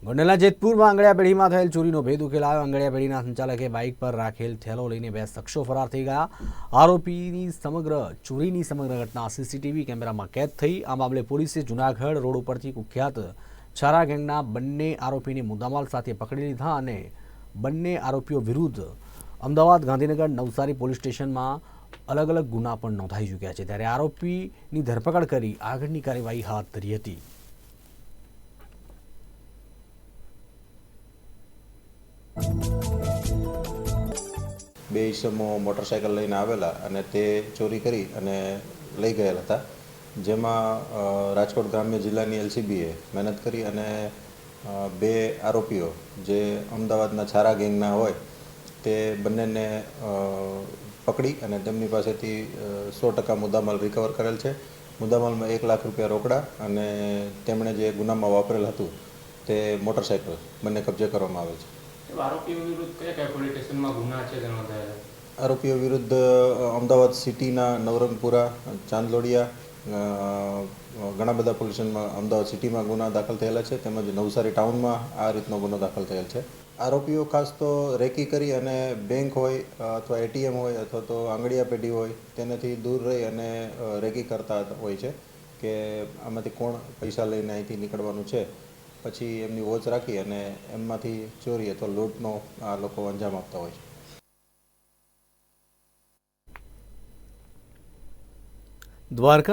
ગોંડલના જેતપુરમાં આંગળિયા પેઢીમાં થયેલ ચોરીનો ભેદ ઉકેલાયો। આંગળિયા પેઢીના સંચાલકે બાઇક પર રાખેલ થેલો લઈને બે શખ્સો ફરાર થઈ ગયા। આરોપીની ચોરીની સમગ્ર ઘટના સીસીટીવી કેમેરામાં કેદ થઈ। આ મામલે પોલીસે જૂનાગઢ રોડ ઉપરથી કુખ્યાત છારા ગેંગના બંને આરોપીને મુદ્દામાલ સાથે પકડી લીધા અને બંને આરોપીઓ વિરુદ્ધ અમદાવાદ, ગાંધીનગર, નવસારી પોલીસ સ્ટેશનમાં અલગ અલગ ગુના પણ નોંધાઈ ચૂક્યા છે। ત્યારે આરોપીની ધરપકડ કરી આગળની કાર્યવાહી હાથ ધરી હતી। બે ઈસમો મોટરસાઇકલ લઈને આવેલા અને તે ચોરી કરી અને લઈ ગયેલા હતા, જેમાં રાજકોટ ગ્રામ્ય જિલ્લાની એલસીબીએ મહેનત કરી અને બે આરોપીઓ જે અમદાવાદના છારા ગેંગના હોય તે બંનેને પકડી અને તેમની પાસેથી 100% મુદ્દામાલ રિકવર કરેલ છે। મુદ્દામાલમાં 1 લાખ રૂપિયા રોકડા અને તેમણે જે ગુનામાં વાપરેલ હતું તે મોટરસાઇકલ બંને કબજે કરવામાં આવે છે। આરોપીઓ વિરુદ્ધ કયા પોલીસ સ્ટેશનમાં ગુના છે નોંધાયેલા? આરોપીઓ વિરુદ્ધ અમદાવાદ સિટીના નવરંગપુરા, ચાંદલોડિયા, ઘણા બધા પોલીસ સ્ટેશનમાં અમદાવાદ સિટીમાં ગુના દાખલ થયેલા છે, તેમજ નવસારી ટાઉનમાં આ રીતનો ગુનો દાખલ થયેલ છે। આરોપીઓ ખાસ તો રેકી કરી અને બેંક હોય અથવા એટીએમ હોય અથવા તો આંગળિયા પેઢી હોય તેનાથી દૂર રહી અને રેકી કરતા હોય છે કે આમાંથી કોણ પૈસા લઈને અહીંથી નીકળવાનું છે, પછી એમની વોચ રાખી અને એમમાંથી ચોરી અથવા લૂંટનો આ લોકો અંજામ આપતા હોય છે। દ્વારકા